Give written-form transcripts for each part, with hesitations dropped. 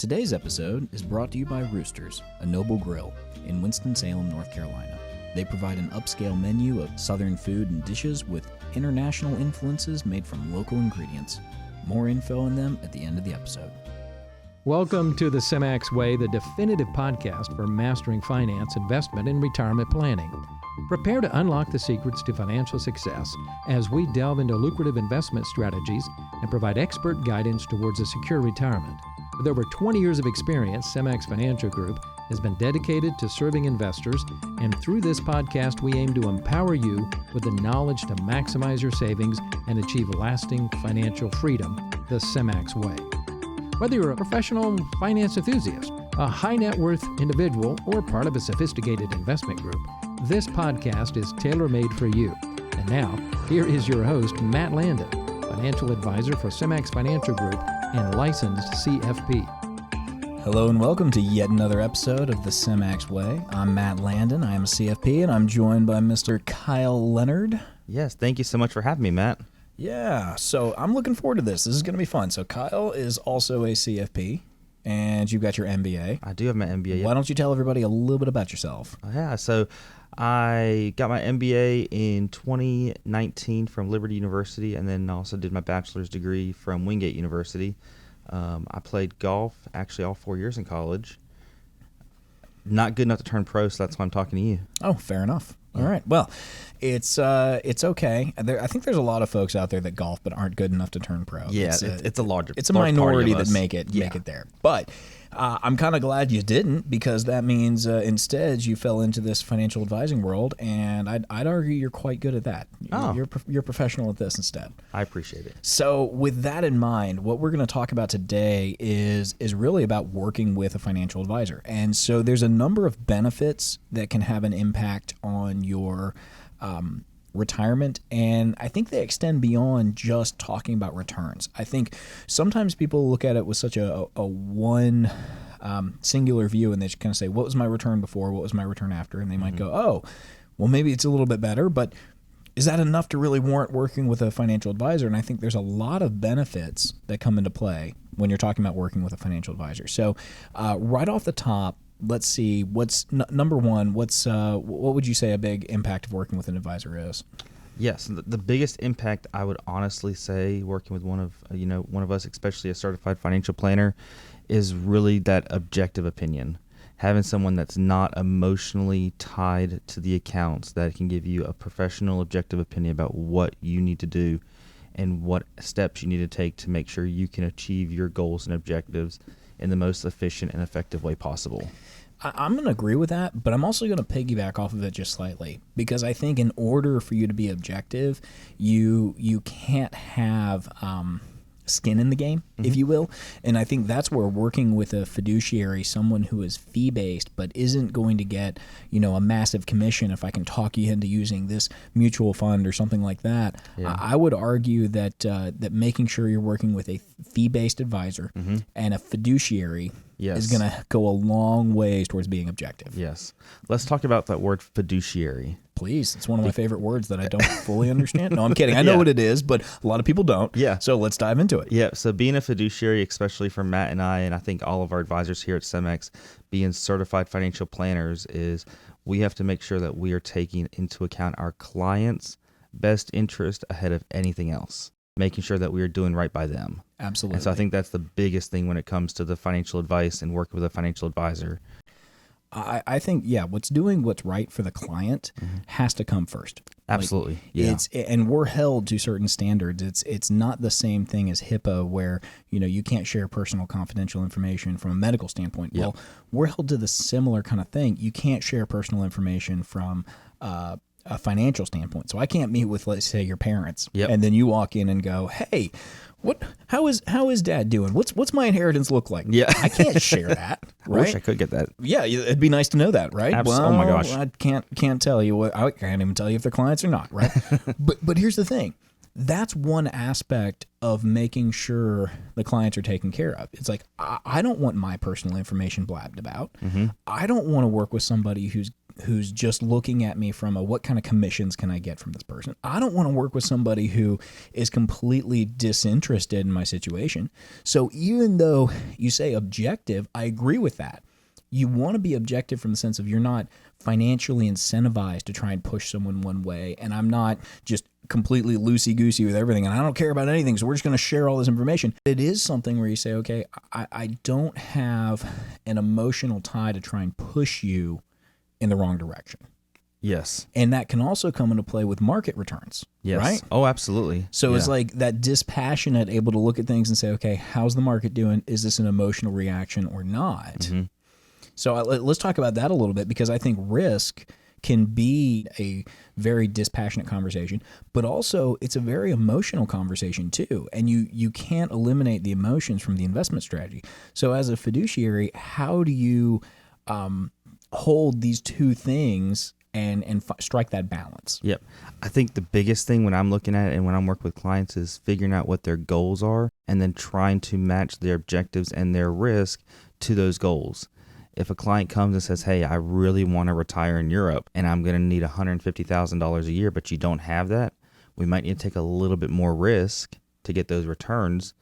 Today's episode is brought to you by Roosters, a noble grill in Winston-Salem, North Carolina. They provide an upscale menu of southern food and dishes with international influences made from local ingredients. More info on them at the end of the episode. Welcome to the Semmax Way, the definitive podcast for mastering finance, investment, and retirement planning. Prepare to unlock the secrets to financial success as we delve into lucrative investment strategies and provide expert guidance towards a secure retirement. With over 20 years of experience, Semmax Financial Group has been dedicated to serving investors, and through this podcast, we aim to empower you with the knowledge to maximize your savings and achieve lasting financial freedom the Semmax way. Whether you're a professional finance enthusiast, a high net worth individual, or part of a sophisticated investment group, this podcast is tailor-made for you. And now, here is your host, Matt Landon, financial advisor for Semmax Financial Group and licensed CFP. Hello and welcome to yet another episode of the Semmax Way. I'm Matt Landon, I am a CFP, and I'm joined by Mr. Kyle Leonard. Yes, thank you so much for having me, Matt. Yeah, so I'm looking forward to this. This is going to be fun. So Kyle is also a CFP, and you've got your MBA. I do have my MBA. Why don't you tell everybody a little bit about yourself? Yeah, so I got my MBA in 2019 from Liberty University, and then also did my bachelor's degree from Wingate University. I played golf actually all 4 years in college. Not good enough to turn pro, so that's why I'm talking to you. Oh, fair enough. All right. Well, it's okay. I think there's a lot of folks out there that golf but aren't good enough to turn pro. Yeah, it's a large. It's a minority that make it there. But I'm kind of glad you didn't, because that means instead you fell into this financial advising world, and I'd argue you're quite good at that. Oh. You're professional at this instead. I appreciate it. So with that in mind, what we're going to talk about today is really about working with a financial advisor. And so there's a number of benefits that can have an impact on your retirement, and I think they extend beyond just talking about returns. I think sometimes people look at it with such a one singular view, and they just kind of say, what was my return before, what was my return after, and they might go, oh, well, maybe it's a little bit better, but is that enough to really warrant working with a financial advisor? And I think there's a lot of benefits that come into play when you're talking about working with a financial advisor. So right off the top, let's see, what's number one, what would you say a big impact of working with an advisor is? Yes, the biggest impact I would honestly say working with one of us, especially a certified financial planner, is really that objective opinion. Having someone that's not emotionally tied to the accounts, that can give you a professional objective opinion about what you need to do and what steps you need to take to make sure you can achieve your goals and objectives in the most efficient and effective way possible. I'm going to agree with that, but I'm also going to piggyback off of it just slightly, because I think in order for you to be objective, you can't have skin in the game, if you will. And I think that's where working with a fiduciary, someone who is fee-based but isn't going to get, a massive commission if I can talk you into using this mutual fund or something like that. Yeah. I would argue that that making sure you're working with a fee-based advisor and a fiduciary is going to go a long ways towards being objective. Yes. Let's talk about that word fiduciary. Please. It's one of my favorite words that I don't fully understand. No, I'm kidding. I know what it is, but a lot of people don't. Yeah. So let's dive into it. Yeah. So being a fiduciary, especially for Matt and I think all of our advisors here at Semmax, being certified financial planners, is we have to make sure that we are taking into account our clients' best interest ahead of anything else, making sure that we are doing right by them. Absolutely. And so I think that's the biggest thing when it comes to the financial advice and working with a financial advisor. I think, what's right for the client has to come first. Absolutely. And we're held to certain standards. It's not the same thing as HIPAA, where, you can't share personal confidential information from a medical standpoint. Yep. Well, we're held to the similar kind of thing. You can't share personal information from a financial standpoint. So I can't meet with, let's say, your parents, and then you walk in and go, hey, how is Dad doing? What's my inheritance look like? Yeah. I can't share that. Right? I wish I could get that. Yeah, it'd be nice to know that, right? Absolutely. Well, oh my gosh. I can't tell you I can't even tell you if they're clients or not, right? but here's the thing. That's one aspect of making sure the clients are taken care of. It's like, I don't want my personal information blabbed about. I don't want to work with somebody who's who's just looking at me from a what kind of commissions can I get from this person. I don't want to work with somebody who is completely disinterested in my situation. So even though you say objective, I agree with that. You want to be objective from the sense of you're not financially incentivized to try and push someone one way, and I'm not just completely loosey-goosey with everything, and I don't care about anything, so we're just going to share all this information. It is something where you say, okay, I don't have an emotional tie to try and push you in the wrong direction. Yes. And that can also come into play with market returns, Yes. right? Oh, absolutely. So it's like that dispassionate, able to look at things and say, okay, how's the market doing? Is this an emotional reaction or not? Mm-hmm. So let's talk about that a little bit, because I think risk can be a very dispassionate conversation, but also it's a very emotional conversation too. And you can't eliminate the emotions from the investment strategy. So as a fiduciary, how do you hold these two things and strike that balance? Yep. I think the biggest thing when I'm looking at it and when I'm working with clients is figuring out what their goals are and then trying to match their objectives and their risk to those goals. If a client comes and says, hey, I really want to retire in Europe and I'm going to need $150,000 a year, but you don't have that, we might need to take a little bit more risk to get those returns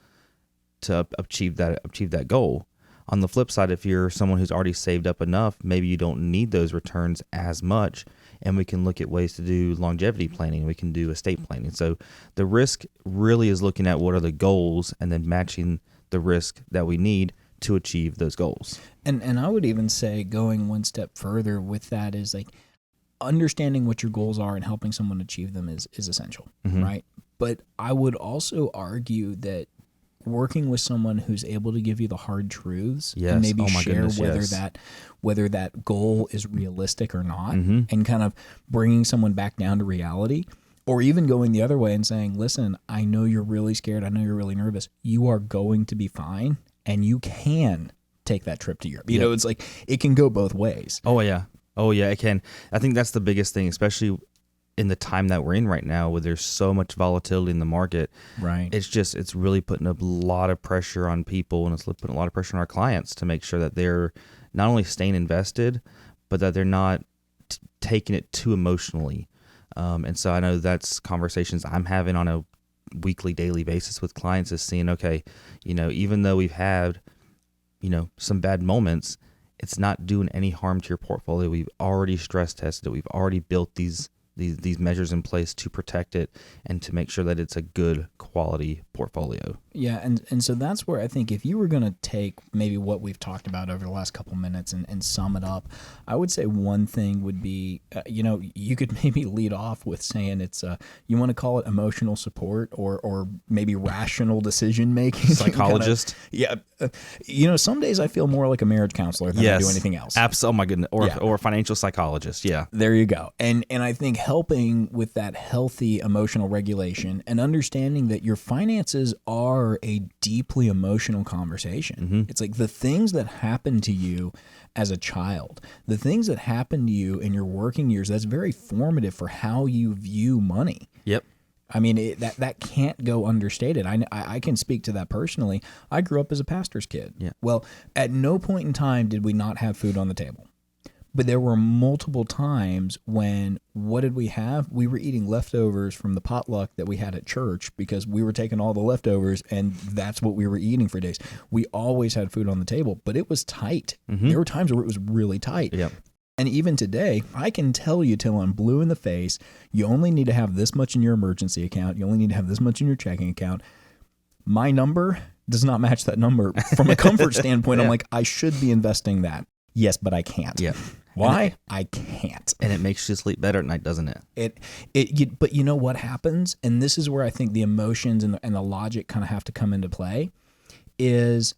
to achieve that goal. On the flip side, if you're someone who's already saved up enough, maybe you don't need those returns as much, and we can look at ways to do longevity planning. We can do estate planning. So the risk really is looking at what are the goals and then matching the risk that we need to achieve those goals. And I would even say, going one step further with that, is like understanding what your goals are and helping someone achieve them is essential, right? But I would also argue that working with someone who's able to give you the hard truths and maybe share whether that goal is realistic or not, and kind of bringing someone back down to reality, or even going the other way and saying, listen, I know you're really scared. I know you're really nervous. You are going to be fine, and you can take that trip to Europe. You know, it's like it can go both ways. Oh, yeah, it can. I think that's the biggest thing, especially in the time that we're in right now, where there's so much volatility in the market. Right. It's really putting a lot of pressure on people, and it's putting a lot of pressure on our clients to make sure that they're not only staying invested, but that they're not taking it too emotionally. And so I know that's conversations I'm having on a weekly, daily basis with clients, is seeing, okay, even though we've had, some bad moments, it's not doing any harm to your portfolio. We've already stress tested it. We've already built these measures in place to protect it and to make sure that it's a good quality portfolio. Yeah, and so that's where I think if you were going to take maybe what we've talked about over the last couple minutes and sum it up, I would say one thing would be, you could maybe lead off with saying it's, you want to call it emotional support or maybe rational decision making. Psychologist. Some days I feel more like a marriage counselor than I do anything else. Absolutely. Oh my goodness. Or a financial psychologist. Yeah. There you go. And I think helping with that healthy emotional regulation and understanding that your finances are a deeply emotional conversation. It's like the things that happen to you as a child, the things that happen to you in your working years, that's very formative for how you view money. Yep. I mean, that can't go understated. I can speak to that personally. I grew up as a pastor's kid. Yeah. Well, at no point in time did we not have food on the table. But there were multiple times when, what did we have? We were eating leftovers from the potluck that we had at church because we were taking all the leftovers and that's what we were eating for days. We always had food on the table, but it was tight. There were times where it was really tight. Yep. And even today, I can tell you till I'm blue in the face, you only need to have this much in your emergency account. You only need to have this much in your checking account. My number does not match that number. From a comfort standpoint, I'm like, I should be investing that. Yes, but I can't. Yeah. Why? I can't. And it makes you sleep better at night, doesn't it? But you know what happens? And this is where I think the emotions and the logic kind of have to come into play, is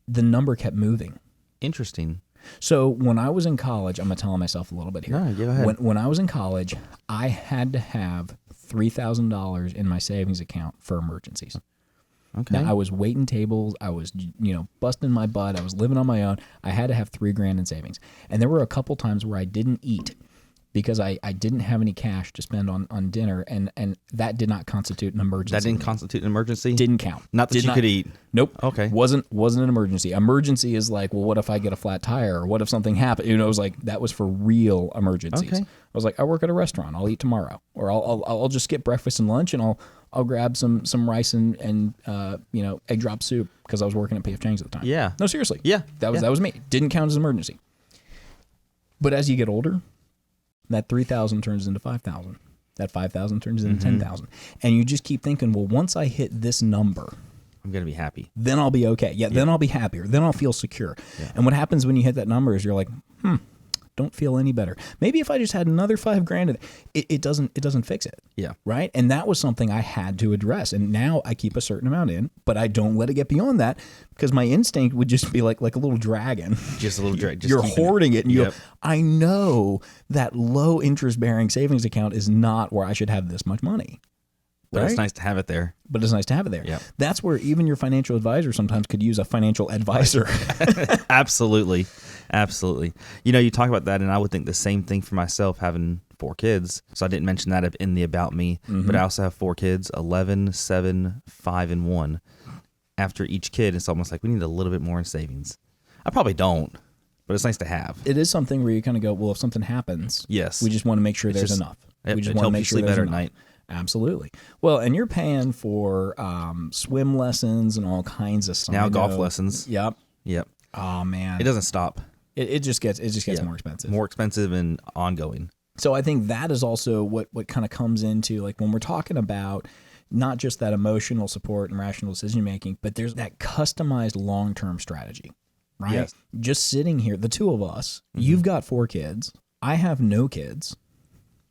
the number kept moving. Interesting. So when I was in college, I'm going to tell myself a little bit here. No, go ahead. When I was in college, I had to have $3,000 in my savings account for emergencies. Okay. Now, I was waiting tables. I was, busting my butt. I was living on my own. I had to have $3,000 in savings. And there were a couple times where I didn't eat. because I didn't have any cash to spend on dinner, and that did not constitute an emergency. That didn't constitute an emergency? Didn't count. Not that you could eat? Nope. Okay. Wasn't an emergency. Emergency is like, well, what if I get a flat tire, or what if something happened? It was like, that was for real emergencies. Okay. I was like, I work at a restaurant. I'll eat tomorrow, or I'll just skip breakfast and lunch, and I'll grab some rice and egg drop soup because I was working at P.F. Chang's at the time. Yeah. No, seriously. Yeah. That was me. Didn't count as an emergency. But as you get older, that 3,000 turns into 5,000. That 5,000 turns into 10,000. And you just keep thinking, well, once I hit this number, I'm going to be happy. then I'll be okay. Yeah, then I'll be happier. Then I'll feel secure. Yeah. And what happens when you hit that number is you're like, don't feel any better. Maybe if I just had another $5,000, it doesn't fix it. Yeah. Right. And that was something I had to address. And now I keep a certain amount in, but I don't let it get beyond that, because my instinct would just be like a little dragon. Just a little dragon. You're hoarding it, and you Yep. go, I know that low interest bearing savings account is not where I should have this much money. But it's Right? nice to have it there. But it's nice to have it there. Yep. That's where even your financial advisor sometimes could use a financial advisor. Absolutely. Absolutely. You talk about that, and I would think the same thing for myself, having 4 kids. So I didn't mention that in the about me, but I also have 4 kids, 11, 7, 5, and 1. After each kid, it's almost like we need a little bit more in savings. I probably don't, but it's nice to have. It is something where you kind of go, well, if something happens, Yes. we just want to make sure there's just- enough. It We just helps want to you make sure sleep there's better at enough. night. Absolutely. Well, and you're paying for swim lessons and all kinds of stuff. Now golf lessons. Yep. Yep. Oh man, It doesn't stop. It just gets Yeah. more expensive. More expensive and ongoing. So I think that is also what kind of comes into, like, when we're talking about not just that emotional support and rational decision making, but there's that customized long-term strategy, right? Yes. Just sitting here, the two of us, you've got 4 kids. I have no kids.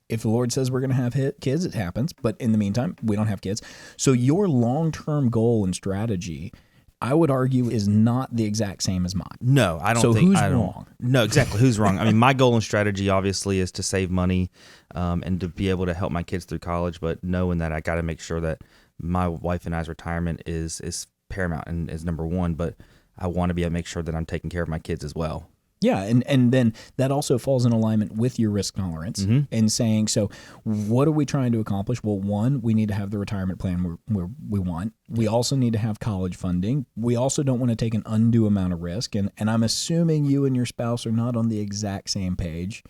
If the Lord says we're going to have kids, it happens. But in the meantime, we don't have kids. So your long-term goal and strategy, I would argue, is not the exact same as mine. No, I don't So think. who's I don't, wrong? No, exactly. Who's wrong? I mean, my goal and strategy obviously is to save money and to be able to help my kids through college, but knowing that I got to make sure that my wife and I's retirement is paramount and is number one, but I want to be able to make sure that I'm taking care of my kids as well. Yeah, and then that also falls in alignment with your risk tolerance and saying, so what are we trying to accomplish? Well, one, we need to have the retirement plan where we want. We also need to have college funding. We also don't want to take an undue amount of risk. And I'm assuming you and your spouse are not on the exact same page.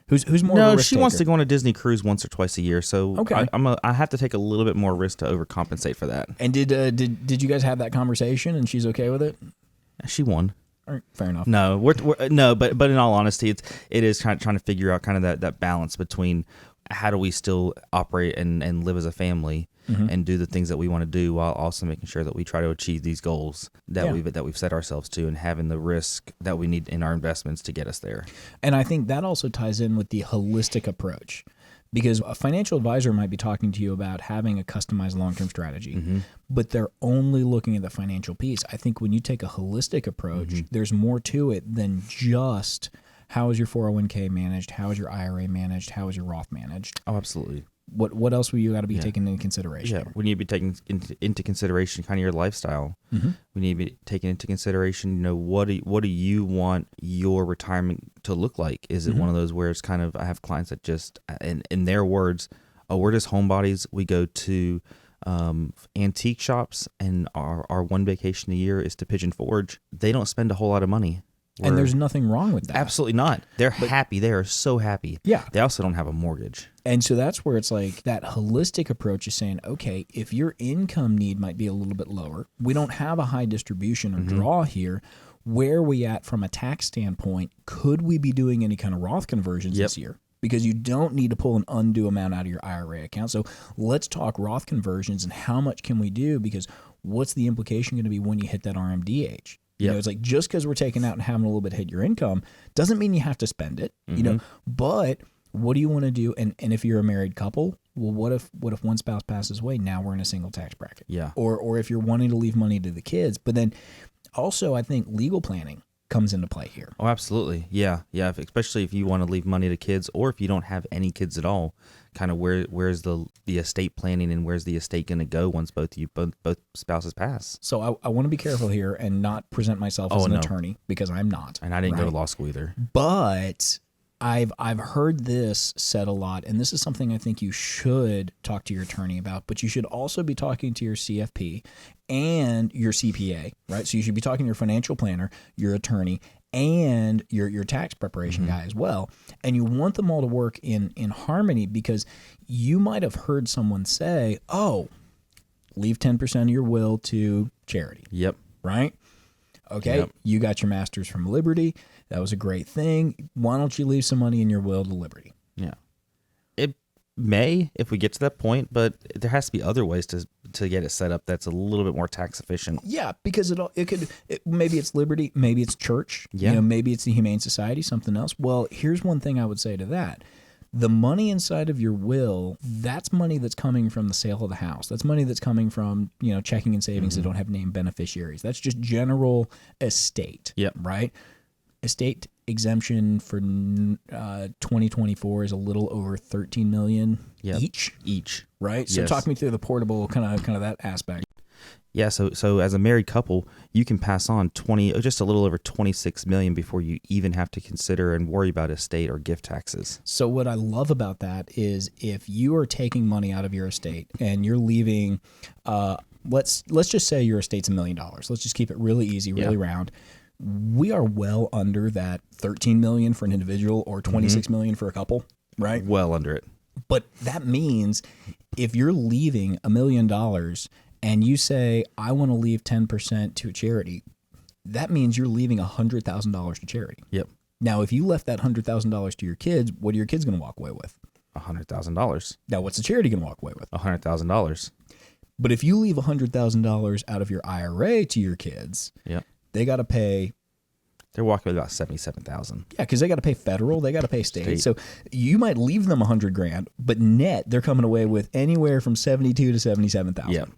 Who's more of a No, risk she wants taker? to go on a Disney cruise once or twice a year, so Okay. I have to take a little bit more risk to overcompensate for that. And did you guys have that conversation and she's okay with it? She won. All right, fair enough. No, but in all honesty, it is kind of trying to figure out kind of that balance between how do we still operate and live as a family and do the things that we want to do while also making sure that we try to achieve these goals that we've set ourselves to, and having the risk that we need in our investments to get us there. And I think that also ties in with the holistic approach, because a financial advisor might be talking to you about having a customized long-term strategy, but they're only looking at the financial piece. I think when you take a holistic approach, there's more to it than just how is your 401k managed, how is your IRA managed, how is your Roth managed. Oh, absolutely. What else will you got to be taking into consideration? Yeah, we need to be taking into consideration kind of your lifestyle. We need to be taking into consideration, what do you want your retirement to look like? Is it one of those where it's kind of, I have clients that just, in their words, we're just homebodies. We go to antique shops, and our one vacation a year is to Pigeon Forge. They don't spend a whole lot of money. And there's nothing wrong with that. Absolutely not. They're happy. They are so happy. Yeah. They also don't have a mortgage. And so that's where it's like that holistic approach is saying, okay, if your income need might be a little bit lower, we don't have a high distribution or draw here, where are we at from a tax standpoint? Could we be doing any kind of Roth conversions this year? Because you don't need to pull an undue amount out of your IRA account. So let's talk Roth conversions and how much can we do, because what's the implication going to be when you hit that RMD age? You know, it's like, just because we're taking out and having a little bit hit your income doesn't mean you have to spend it, but what do you want to do? And if you're a married couple, well, what if one spouse passes away? Now we're in a single tax bracket. Yeah. Or if you're wanting to leave money to the kids, but then also I think legal planning comes into play here. Oh, absolutely. Yeah. Yeah. Especially if you want to leave money to kids, or if you don't have any kids at all, kind of where's the estate planning, and where's the estate going to go once both spouses pass? So I want to be careful here and not present myself as an attorney, because I'm not. And I didn't go to law school either. But I've heard this said a lot, and this is something I think you should talk to your attorney about, but you should also be talking to your CFP and your CPA, right? So you should be talking to your financial planner, your attorney, and your tax preparation guy as well. And you want them all to work in harmony, because you might have heard someone say, oh, leave 10% of your will to charity. Yep. Right? Okay, Yep. You got your master's from Liberty. That was a great thing. Why don't you leave some money in your will to Liberty? Yeah. It may, if we get to that point, but there has to be other ways to get it set up that's a little bit more tax efficient. Yeah, because maybe it's Liberty, maybe it's church, Yeah. Maybe it's the Humane Society, something else. Well, here's one thing I would say to that. The money inside of your will, that's money that's coming from the sale of the house. That's money that's coming from, checking and savings that don't have named beneficiaries. That's just general estate, Yep. right? Estate exemption for 2024 is a little over $13 million Yep. each, right? So Yes. talk me through the portable kind of that aspect. Yeah, so as a married couple, you can pass on just a little over $26 million before you even have to consider and worry about estate or gift taxes. So what I love about that is if you are taking money out of your estate and you're leaving, let's just say your estate's $1 million. Let's just keep it really easy, really round. We are well under that $13 million for an individual or $26 million for a couple, right? Well under it. But that means if you're leaving $1 million and you say, I want to leave 10% to a charity, that means you're leaving $100,000 to charity. Yep. Now, if you left that $100,000 to your kids, what are your kids going to walk away with? $100,000. Now, what's the charity going to walk away with? $100,000. But if you leave $100,000 out of your IRA to your kids, Yep. they got to pay. They're walking with about $77,000. Yeah, because they got to pay federal, they got to pay state. So you might leave them $100,000, but net they're coming away with anywhere from $72,000 to $77,000. Yep.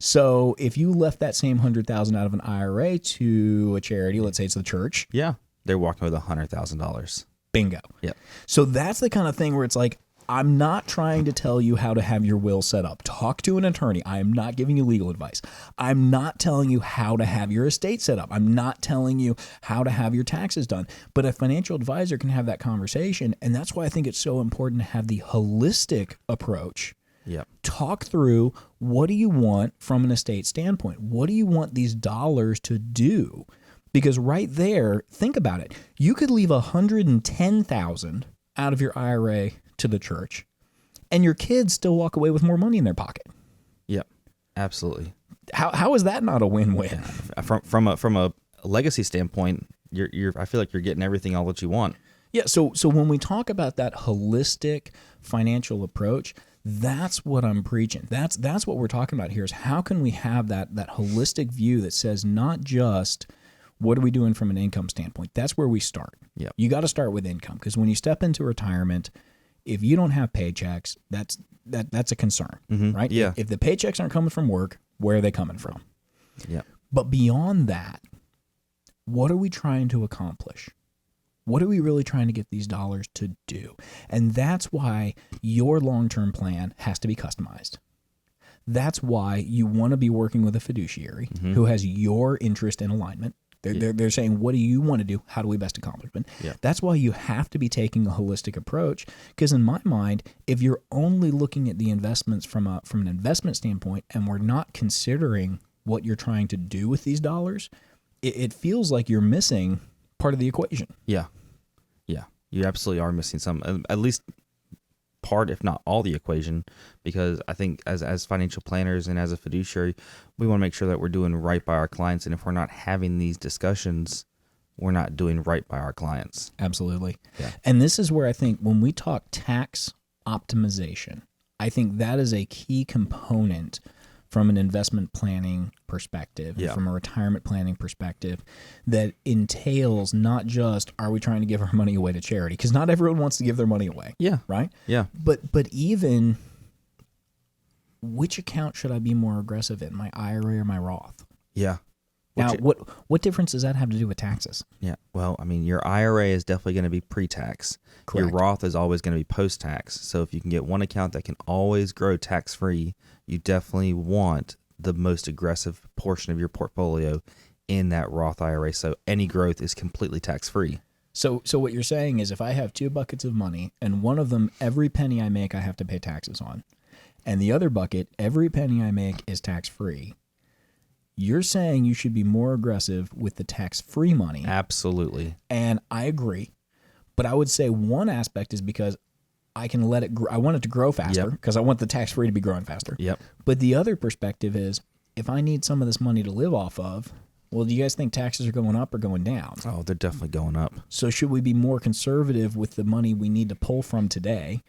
So if you left that same $100,000 out of an IRA to a charity, let's say it's the church, Yeah. They're walking with $100,000. bingo. Yep. So that's the kind of thing where it's like, I'm not trying to tell you how to have your will set up. Talk to an attorney. I am not giving you legal advice. I'm not telling you how to have your estate set up. I'm not telling you how to have your taxes done. But a financial advisor can have that conversation. And that's why I think it's so important to have the holistic approach. Yep. Talk through, what do you want from an estate standpoint? What do you want these dollars to do? Because right there, think about it. You could leave $110,000 out of your IRA to the church, and your kids still walk away with more money in their pocket. Yep. Absolutely. How is that not a win-win? From a legacy standpoint, I feel like you're getting everything all that you want. Yeah. So when we talk about that holistic financial approach, that's what I'm preaching. That's what we're talking about here, is how can we have that holistic view that says not just what are we doing from an income standpoint. That's where we start. Yep. You got to start with income, because when you step into retirement, if you don't have paychecks, that's a concern, right? Yeah. If the paychecks aren't coming from work, where are they coming from? Yeah. But beyond that, what are we trying to accomplish? What are we really trying to get these dollars to do? And that's why your long-term plan has to be customized. That's why you want to be working with a fiduciary who has your interest in alignment. They're saying, what do you want to do? How do we best accomplish it? Yeah. That's why you have to be taking a holistic approach, because in my mind, if you're only looking at the investments from an investment standpoint and we're not considering what you're trying to do with these dollars, it feels like you're missing part of the equation. Yeah. Yeah. You absolutely are missing some, at least part, if not all, the equation, because I think as financial planners and as a fiduciary, we want to make sure that we're doing right by our clients. And if we're not having these discussions, we're not doing right by our clients. Absolutely. Yeah. And this is where I think when we talk tax optimization, I think that is a key component from an investment planning perspective, Yeah. from a retirement planning perspective, that entails not just, are we trying to give our money away to charity? Because not everyone wants to give their money away. Yeah. Right? Yeah. But even, which account should I be more aggressive in, my IRA or my Roth? Yeah. Now, what difference does that have to do with taxes? Yeah. Well, I mean, your IRA is definitely going to be pre-tax. Correct. Your Roth is always going to be post-tax. So if you can get one account that can always grow tax-free, you definitely want the most aggressive portion of your portfolio in that Roth IRA. So any growth is completely tax-free. So what you're saying is if I have 2 buckets of money and one of them, every penny I make, I have to pay taxes on, and the other bucket, every penny I make is tax-free, you're saying you should be more aggressive with the tax-free money. Absolutely. And I agree. But I would say one aspect is because I can let it grow. I want it to grow faster because I want the tax-free to be growing faster. Yep. But the other perspective is if I need some of this money to live off of, well, do you guys think taxes are going up or going down? Oh, they're definitely going up. So should we be more conservative with the money we need to pull from today?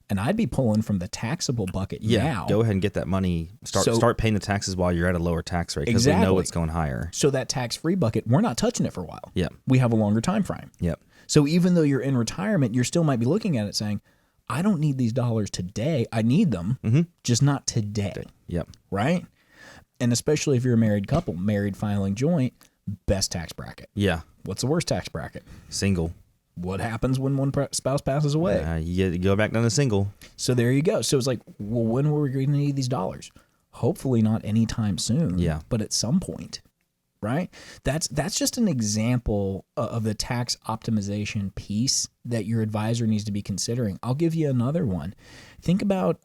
And I'd be pulling from the taxable bucket now. Go ahead and get that money. Start paying the taxes while you're at a lower tax rate because we know it's going higher. So that tax-free bucket, we're not touching it for a while. Yep. We have a longer time frame. Yep. So even though you're in retirement, you still might be looking at it saying, I don't need these dollars today. I need them, just not today. Yep. Right? And especially if you're a married couple, married filing joint, best tax bracket. Yeah. What's the worst tax bracket? Single. What happens when one spouse passes away? You go back down to single. So there you go. So it's like, well, when were we going to need these dollars? Hopefully not anytime soon. Yeah. But at some point, right? That's just an example of the tax optimization piece that your advisor needs to be considering. I'll give you another one. Think about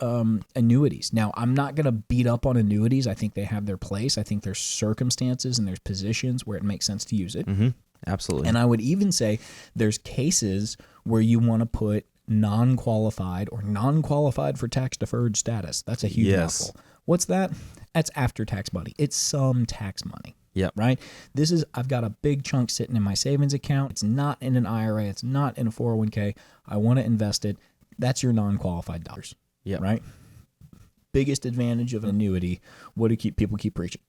annuities. Now, I'm not going to beat up on annuities. I think they have their place. I think there's circumstances and there's positions where it makes sense to use it. Mm-hmm. Absolutely. And I would even say there's cases where you want to put non-qualified or non-qualified for tax-deferred status. That's a huge mouthful. What's that? That's after-tax money. It's some tax money. Yep. Right? I've got a big chunk sitting in my savings account. It's not in an IRA. It's not in a 401k. I want to invest it. That's your non-qualified dollars. Yep. Right? Biggest advantage of an annuity. What do people keep preaching?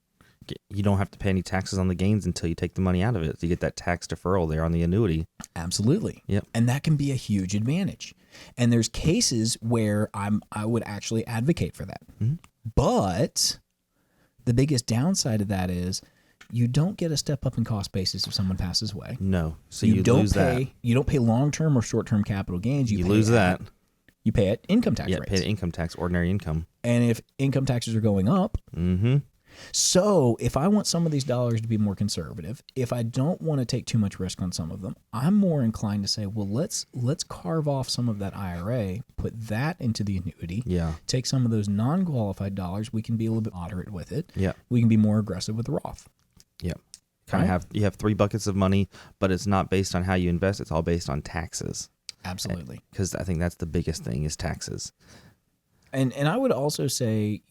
You don't have to pay any taxes on the gains until you take the money out of it. So you get that tax deferral there on the annuity. Absolutely. Yep. And that can be a huge advantage. And there's cases where I would actually advocate for that. Mm-hmm. But the biggest downside of that is you don't get a step up in cost basis if someone passes away. No. So you lose that. You don't pay long-term or short-term capital gains. You lose that. You pay at income tax rates. Yeah, pay the income tax, ordinary income. And if income taxes are going up, so if I want some of these dollars to be more conservative, if I don't want to take too much risk on some of them, I'm more inclined to say, well, let's carve off some of that IRA, put that into the annuity, take some of those non-qualified dollars, we can be a little bit moderate with it. Yeah. We can be more aggressive with the Roth. Yeah. You have 3 buckets of money, but it's not based on how you invest, it's all based on taxes. Absolutely. Because I think that's the biggest thing is taxes. And I would also say,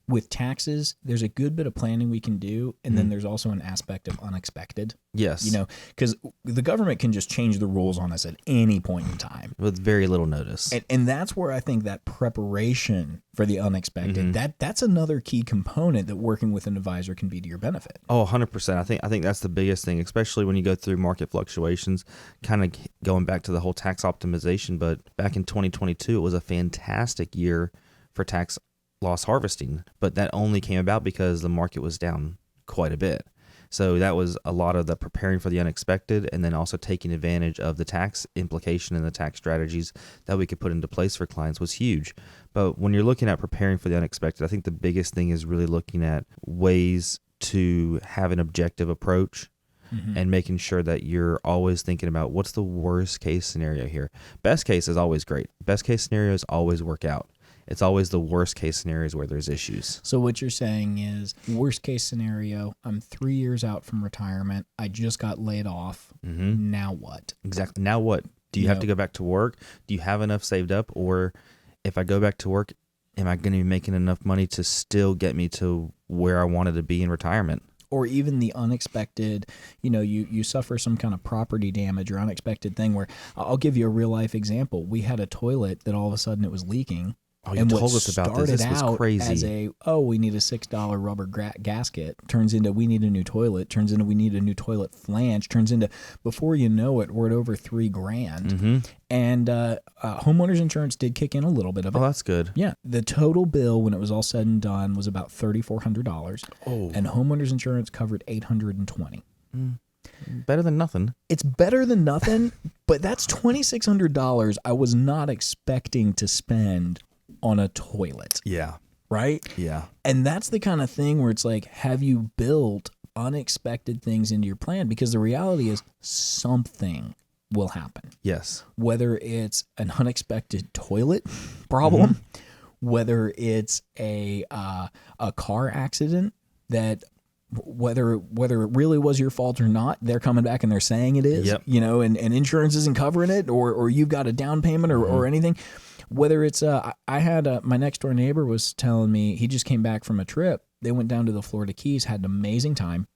with taxes, there's a good bit of planning we can do, and then there's also an aspect of unexpected. Yes. Because the government can just change the rules on us at any point in time. With very little notice. And that's where I think that preparation for the unexpected, that's another key component that working with an advisor can be to your benefit. Oh, 100%. I think that's the biggest thing, especially when you go through market fluctuations, kind of going back to the whole tax optimization. But back in 2022, it was a fantastic year for tax loss harvesting, but that only came about because the market was down quite a bit. So that was a lot of the preparing for the unexpected and then also taking advantage of the tax implication and the tax strategies that we could put into place for clients was huge. But when you're looking at preparing for the unexpected, I think the biggest thing is really looking at ways to have an objective approach and making sure that you're always thinking about what's the worst case scenario here. Best case is always great. Best case scenarios always work out. It's always the worst case scenarios where there's issues. So what you're saying is worst case scenario, I'm 3 years out from retirement. I just got laid off. Now what? Exactly. Now what? Do you have to go back to work? Do you have enough saved up? Or if I go back to work, am I going to be making enough money to still get me to where I wanted to be in retirement? Or even the unexpected, you suffer some kind of property damage or unexpected thing where I'll give you a real life example. We had a toilet that all of a sudden it was leaking. Oh, you told us about this. This was crazy. As we need a $6 rubber gasket, turns into we need a new toilet, turns into we need a new toilet flange, turns into before you know it, we're at over $3,000. And homeowners insurance did kick in a little bit of it. Oh, that's good. Yeah, the total bill when it was all said and done was about $3,400. Oh, and homeowners insurance covered $820. Better than nothing. It's better than nothing, but that's $2,600 I was not expecting to spend on a toilet. Yeah. Right? Yeah. And that's the kind of thing where it's like, have you built unexpected things into your plan, because the reality is something will happen. Yes. Whether it's an unexpected toilet problem, whether it's a car accident that whether it really was your fault or not, they're coming back and they're saying it is, Yep. and insurance isn't covering it, or you've got a down payment or anything. Whether it's I had my next door neighbor was telling me he just came back from a trip. They went down to the Florida Keys, had an amazing time.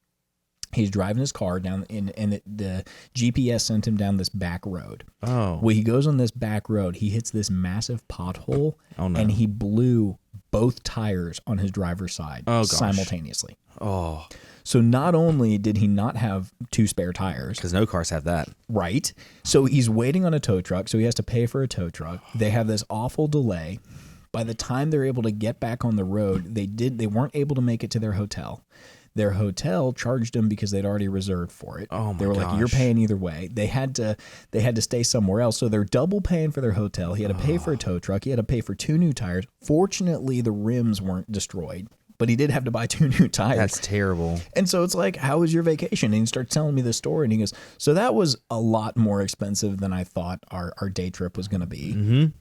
He's driving his car down, and the GPS sent him down this back road. Oh. Well, he goes on this back road. He hits this massive pothole, Oh, no. and he blew both tires on his driver's side simultaneously. Oh. So not only did he not have 2 spare tires, Because no cars have that. right? So he's waiting on a tow truck, so he has to pay for a tow truck. They have this awful delay. By the time they're able to get back on the road, they weren't able to make it to their hotel. Their hotel charged them because they'd already reserved for it. Oh my They were like, "You're gosh. paying either way." They had to stay somewhere else, so they're double paying for their hotel. He had to pay for a tow truck. He had to pay for 2 new tires. Fortunately, the rims weren't destroyed, but he did have to buy 2 new tires. That's terrible. And so it's like, "How was your vacation?" And he starts telling me this story, and he goes, "So that was a lot more expensive than I thought our day trip was going to be."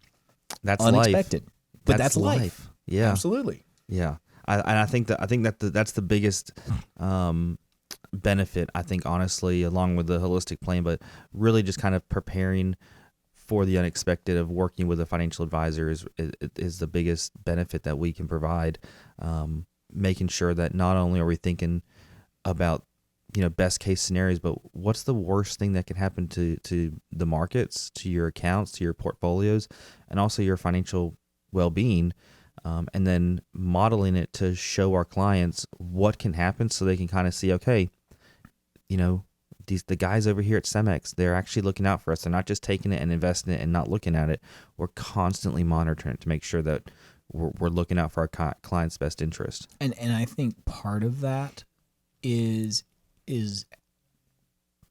That's Unexpected, life. but that's life. Yeah. Absolutely. Yeah. I think that's the biggest benefit, I think, honestly, along with the holistic plan, but really just kind of preparing for the unexpected of working with a financial advisor is the biggest benefit that we can provide. Making sure that not only are we thinking about, best case scenarios, but what's the worst thing that can happen to the markets, to your accounts, to your portfolios, and also your financial well-being. And then modeling it to show our clients what can happen, so they can kind of see, okay, the guys over here at Semmax, they're actually looking out for us. They're not just taking it and investing it and not looking at it. We're constantly monitoring it to make sure that we're looking out for our clients' best interest. And I think part of that is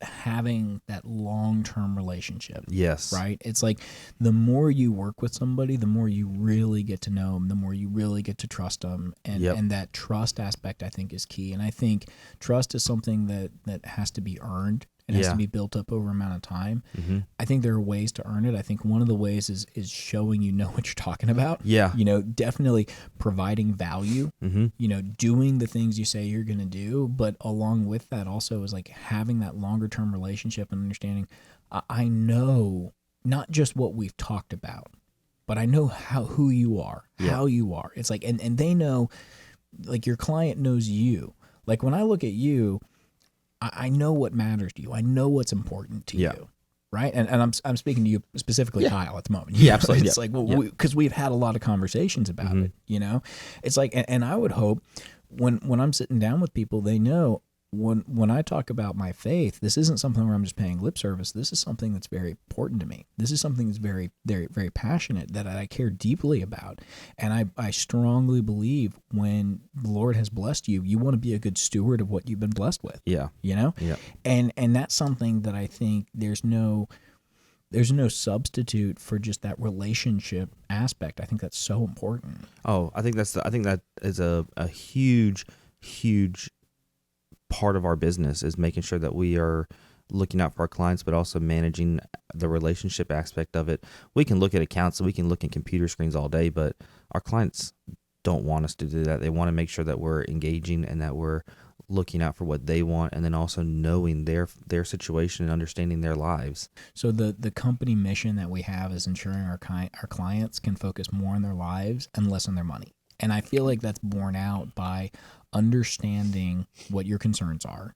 having that long-term relationship. Yes. Right? It's like the more you work with somebody, the more you really get to know them, the more you really get to trust them. And that trust aspect, I think, is key. And I think trust is something that has to be earned. It has to be built up over an amount of time. I think there are ways to earn it. I think one of the ways is showing what you're talking about. Yeah. Definitely providing value, doing the things you say you're going to do. But along with that also is like having that longer term relationship and understanding, I know not just what we've talked about, but I know who you are, how you are. It's like, and they know, like your client knows you. Like when I look at you, I know what matters to you. I know what's important to you, right? And I'm speaking to you specifically, Kyle, at the moment. Yeah, absolutely. It's like, because we've had a lot of conversations about it. It's like, and I would hope when I'm sitting down with people, they know when I talk about my faith, this isn't something where I'm just paying lip service. This is something that's very important to me. This is something that's very, very, very passionate, that I care deeply about. And I strongly believe when the Lord has blessed you, you want to be a good steward of what you've been blessed with. Yeah. Yeah. And that's something that I think there's no substitute for just that relationship aspect. I think that's so important. Oh, I think that is a huge part of our business, is making sure that we are looking out for our clients, but also managing the relationship aspect of it. We can look at accounts, we can look at computer screens all day, but our clients don't want us to do that. They want to make sure that we're engaging and that we're looking out for what they want, and then also knowing their situation and understanding their lives. So the company mission that we have is ensuring our clients can focus more on their lives and less on their money. And I feel like that's borne out by understanding what your concerns are,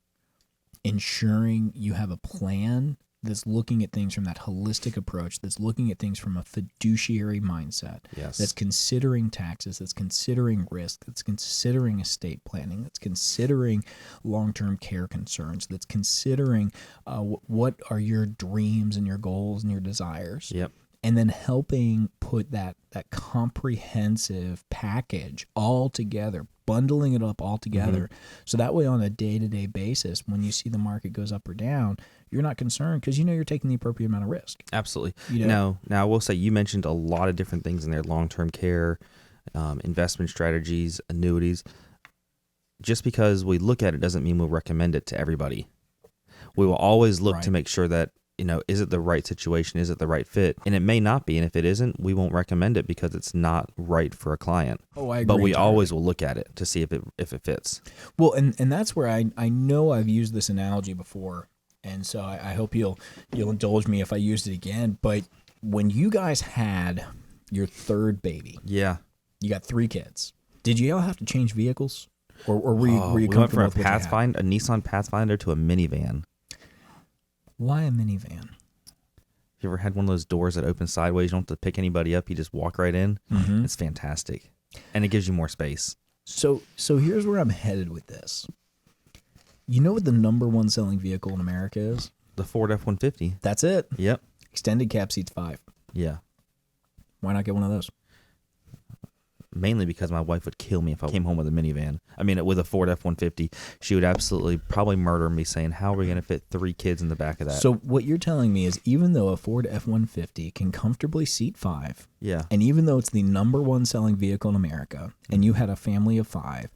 ensuring you have a plan that's looking at things from that holistic approach, that's looking at things from a fiduciary mindset, that's considering taxes, that's considering risk, that's considering estate planning, that's considering long-term care concerns, that's considering what are your dreams and your goals and your desires. And then helping put that comprehensive package all together, bundling it up all together. So that way on a day-to-day basis, when you see the market goes up or down, you're not concerned because you're taking the appropriate amount of risk. Absolutely. Now I will say, you mentioned a lot of different things in there: long-term care, investment strategies, annuities. just because we look at it doesn't mean we'll recommend it to everybody. We will always look to make sure that, is it the right situation? Is it the right fit? And it may not be. And if it isn't, we won't recommend it because it's not right for a client. Oh, I agree. But we always will look at it to see if it fits. Well, and that's where I know I've used this analogy before. And so I hope you'll indulge me if I used it again. But when you guys had your third baby, yeah, you got 3 kids. Did you ever have to change vehicles, or were you we went from a Nissan Pathfinder to a minivan. Why a minivan? You ever had one of those doors that open sideways? You don't have to pick anybody up. You just walk right in. Mm-hmm. It's fantastic, and it gives you more space. So here's where I'm headed with this. You know what the number 1 selling vehicle in America is? The Ford F-150. That's it. Yep. Extended cab seats 5. Yeah. Why not get one of those? Mainly because my wife would kill me if I came home with a minivan. I mean, with a Ford F-150, she would absolutely probably murder me saying, how are we going to fit 3 kids in the back of that? So what you're telling me is even though a Ford F-150 can comfortably seat 5, yeah, and even though it's the number 1 selling vehicle in America, and you had a family of 5,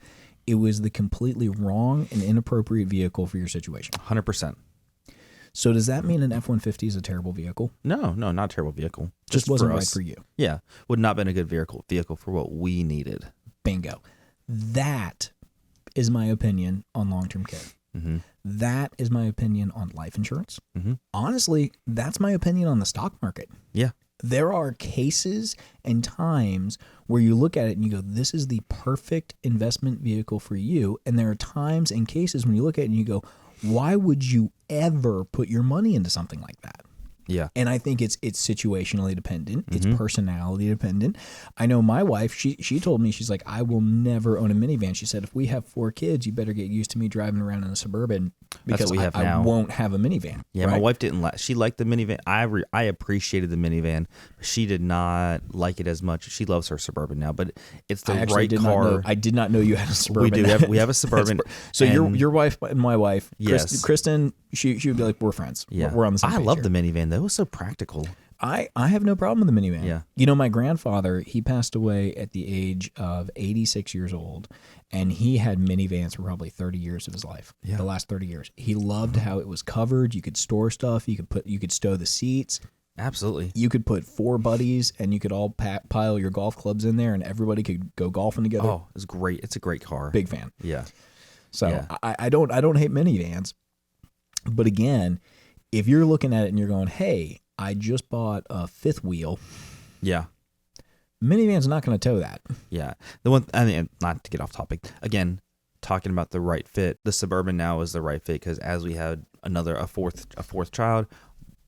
it was the completely wrong and inappropriate vehicle for your situation. 100%. So does that mean an F-150 is a terrible vehicle? No, not a terrible vehicle. Just wasn't right for you. Yeah, would not have been a good vehicle for what we needed. Bingo. That is my opinion on long-term care. Mm-hmm. That is my opinion on life insurance. Mm-hmm. Honestly, that's my opinion on the stock market. Yeah. There are cases and times where you look at it and you go, this is the perfect investment vehicle for you. And there are times and cases when you look at it and you go, why would you ever put your money into something like that? Yeah. And I think it's situationally dependent. It's personality dependent. I know my wife, she told me, she's like, I will never own a minivan. She said, if we have 4 kids, you better get used to me driving around in a Suburban because I won't have a minivan. Yeah, right? My wife didn't she liked the minivan. I appreciated the minivan. She did not like it as much. She loves her Suburban now, but it's the right car. I did not know you had a Suburban. We have a Suburban. So your wife and my wife, yes. Kristen, she would be like, we're friends. Yeah. We're on the same page. I love the minivan. That was so practical. I have no problem with the minivan. Yeah. You know, my grandfather, he passed away at the age of 86 years old, and he had minivans for probably 30 years of his life. Yeah. The last 30 years. He loved how it was covered. You could store stuff. You could stow the seats. Absolutely. You could put 4 buddies, and you could all pile your golf clubs in there, and everybody could go golfing together. Oh, it's great. It's a great car. Big fan. Yeah. So yeah. I don't hate minivans, but again, if you're looking at it and you're going, hey, I just bought a 5th wheel. Yeah. Minivan's not going to tow that. Yeah. Not to get off topic. Again, talking about the right fit, the Suburban now is the right fit because as we had a fourth child,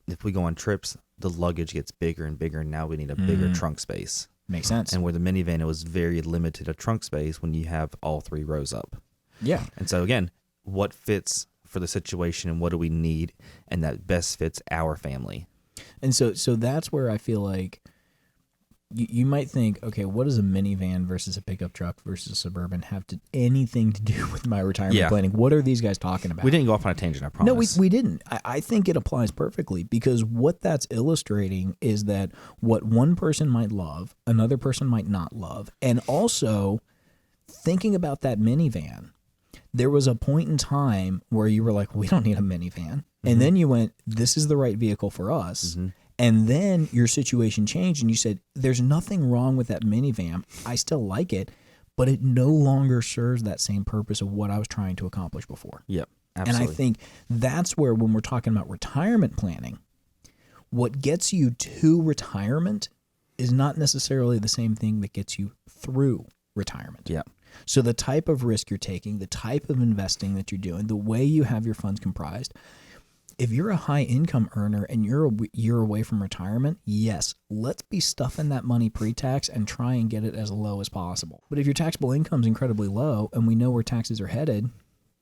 if we go on trips, the luggage gets bigger and bigger, and now we need a bigger trunk space. Makes sense. And where the minivan, it was very limited a trunk space when you have all 3 rows up. Yeah. And so again, what fits for the situation and what do we need, and that best fits our family. And so that's where I feel like you might think, okay, what does a minivan versus a pickup truck versus a Suburban have anything to do with my retirement planning? What are these guys talking about? We didn't go off on a tangent, I promise. No, we didn't. I think it applies perfectly because what that's illustrating is that what one person might love, another person might not love. And also thinking about that minivan, there was a point in time where you were like, we don't need a minivan. And then you went, this is the right vehicle for us. And then your situation changed and you said, there's nothing wrong with that minivan. I still like it, but it no longer serves that same purpose of what I was trying to accomplish before. Yep, absolutely. And I think that's where, when we're talking about retirement planning, what gets you to retirement is not necessarily the same thing that gets you through retirement. Yeah. So the type of risk you're taking, the type of investing that you're doing, the way you have your funds comprised, if you're a high income earner and you're a year away from retirement, yes, let's be stuffing that money pre-tax and try and get it as low as possible. But if your taxable income is incredibly low and we know where taxes are headed,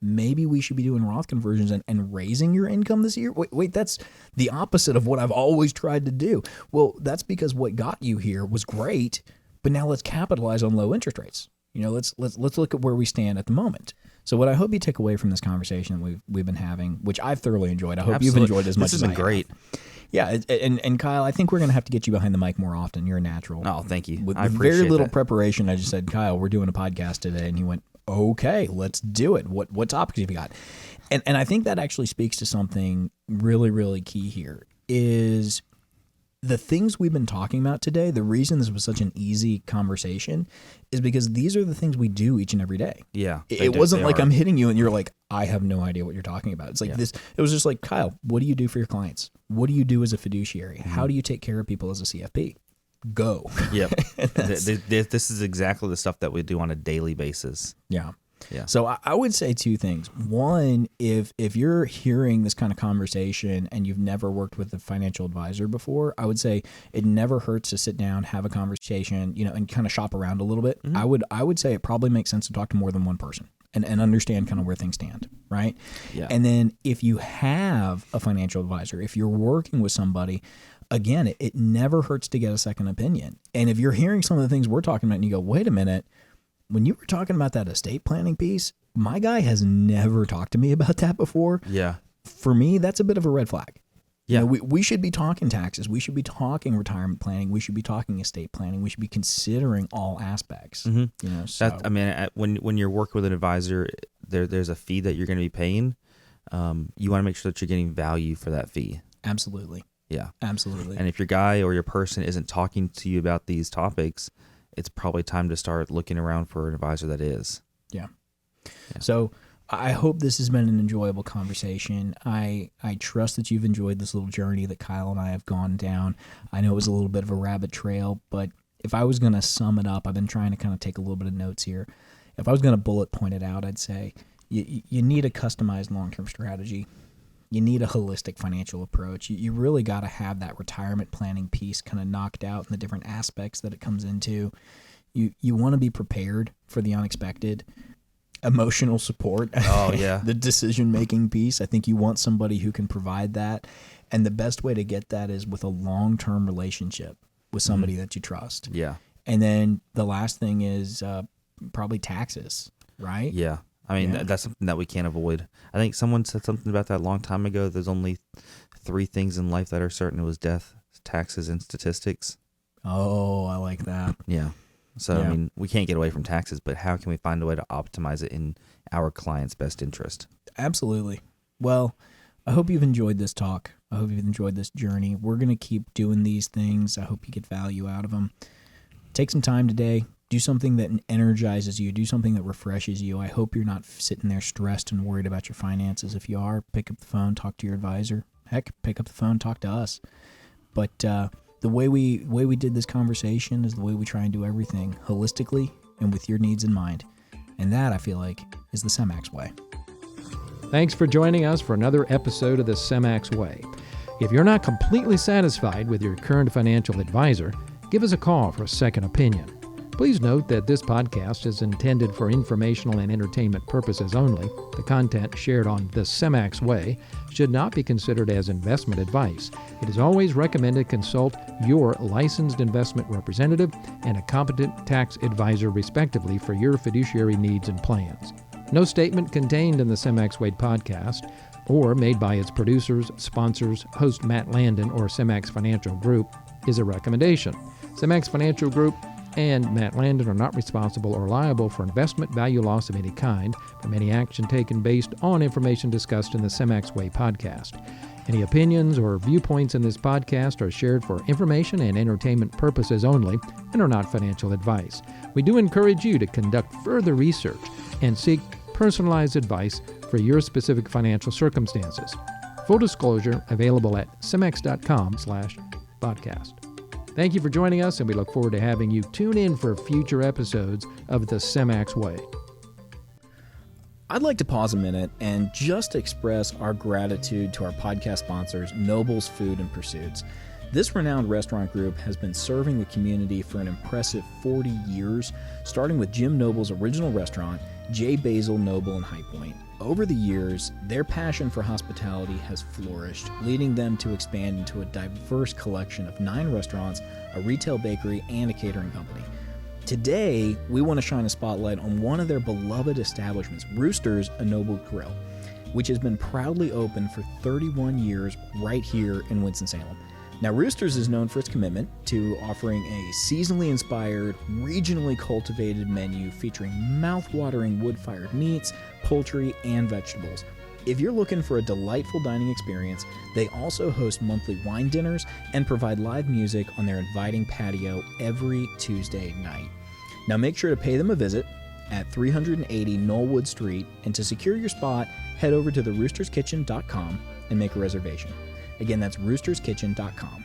maybe we should be doing Roth conversions and raising your income this year. Wait, that's the opposite of what I've always tried to do. Well, that's because what got you here was great, but now let's capitalize on low interest rates. You know, let's look at where we stand at the moment. So what I hope you take away from this conversation that we've been having, which I've thoroughly enjoyed. I hope you've enjoyed as much as I have. This has been great. Yeah, and Kyle, I think we're going to have to get you behind the mic more often. You're a natural. Oh, thank you. With I appreciate very little that. preparation, I just said, Kyle, we're doing a podcast today. And he went, okay, let's do it. What topics have you got? And I think that actually speaks to something really, really key here is the things we've been talking about today. The reason this was such an easy conversation is because these are the things we do each and every day. Yeah. It wasn't like I'm hitting you and you're like, I have no idea what you're talking about. It's like this. It was just like, Kyle, what do you do for your clients? What do you do as a fiduciary? How do you take care of people as a CFP? Go. Yep. This is exactly the stuff that we do on a daily basis. Yeah. Yeah. So I would say two things. One, if you're hearing this kind of conversation and you've never worked with a financial advisor before, I would say it never hurts to sit down, have a conversation, and kind of shop around a little bit. Mm-hmm. I would say it probably makes sense to talk to more than one person and understand kind of where things stand, right? Yeah. And then if you have a financial advisor, if you're working with somebody, again, it never hurts to get a second opinion. And if you're hearing some of the things we're talking about and you go, wait a minute, when you were talking about that estate planning piece, my guy has never talked to me about that before. Yeah. For me, that's a bit of a red flag. Yeah. We should be talking taxes. We should be talking retirement planning. We should be talking estate planning. We should be considering all aspects. Mm-hmm. So When you're working with an advisor, there's a fee that you're going to be paying. You want to make sure that you're getting value for that fee. Absolutely. Yeah. Absolutely. And if your guy or your person isn't talking to you about these topics, it's probably time to start looking around for an advisor that is. Yeah. So I hope this has been an enjoyable conversation. I trust that you've enjoyed this little journey that Kyle and I have gone down. I know it was a little bit of a rabbit trail, but if I was going to sum it up, I've been trying to kind of take a little bit of notes here. If I was going to bullet point it out, I'd say you need a customized long-term strategy. You need a holistic financial approach. You really got to have that retirement planning piece kind of knocked out and the different aspects that it comes into. You want to be prepared for the unexpected. Emotional support. Oh, yeah. The decision-making piece. I think you want somebody who can provide that. And the best way to get that is with a long-term relationship with somebody that you trust. Yeah. And then the last thing is probably taxes, right? Yeah. I mean, that's something that we can't avoid. I think someone said something about that a long time ago. There's only 3 things in life that are certain. It was death, taxes, and statistics. Oh, I like that. Yeah. So, I mean, we can't get away from taxes, but how can we find a way to optimize it in our client's best interest? Absolutely. Well, I hope you've enjoyed this talk. I hope you've enjoyed this journey. We're going to keep doing these things. I hope you get value out of them. Take some time today. Do something that energizes you. Do something that refreshes you. I hope you're not sitting there stressed and worried about your finances. If you are, pick up the phone, talk to your advisor. Heck, pick up the phone, talk to us. But the way we did this conversation is the way we try and do everything holistically and with your needs in mind. And that, I feel like, is the Semmax way. Thanks for joining us for another episode of the Semmax Way. If you're not completely satisfied with your current financial advisor, give us a call for a second opinion. Please note that this podcast is intended for informational and entertainment purposes only. The content shared on the Semmax Way should not be considered as investment advice. It is always recommended to consult your licensed investment representative and a competent tax advisor, respectively, for your fiduciary needs and plans. No statement contained in the Semmax Way podcast or made by its producers, sponsors, host Matt Landon, or Semmax Financial Group is a recommendation. Semmax Financial Group and Matt Landon are not responsible or liable for investment value loss of any kind from any action taken based on information discussed in the Semmax Way podcast. Any opinions or viewpoints in this podcast are shared for information and entertainment purposes only and are not financial advice. We do encourage you to conduct further research and seek personalized advice for your specific financial circumstances. Full disclosure available at semmax.com/podcast. Thank you for joining us, and we look forward to having you tune in for future episodes of the Semmax Way. I'd like to pause a minute and just express our gratitude to our podcast sponsors, Noble's Food and Pursuits. This renowned restaurant group has been serving the community for an impressive 40 years, starting with Jim Noble's original restaurant, J. Basil Noble in High Point. Over the years, their passion for hospitality has flourished, leading them to expand into a diverse collection of 9 restaurants, a retail bakery, and a catering company. Today, we want to shine a spotlight on one of their beloved establishments, Rooster's A Noble Grill, which has been proudly open for 31 years right here in Winston-Salem. Now, Roosters is known for its commitment to offering a seasonally inspired, regionally cultivated menu featuring mouth-watering wood-fired meats, poultry, and vegetables. If you're looking for a delightful dining experience, they also host monthly wine dinners and provide live music on their inviting patio every Tuesday night. Now, make sure to pay them a visit at 380 Knollwood Street, and to secure your spot, head over to theroosterskitchen.com and make a reservation. Again, that's roosterskitchen.com.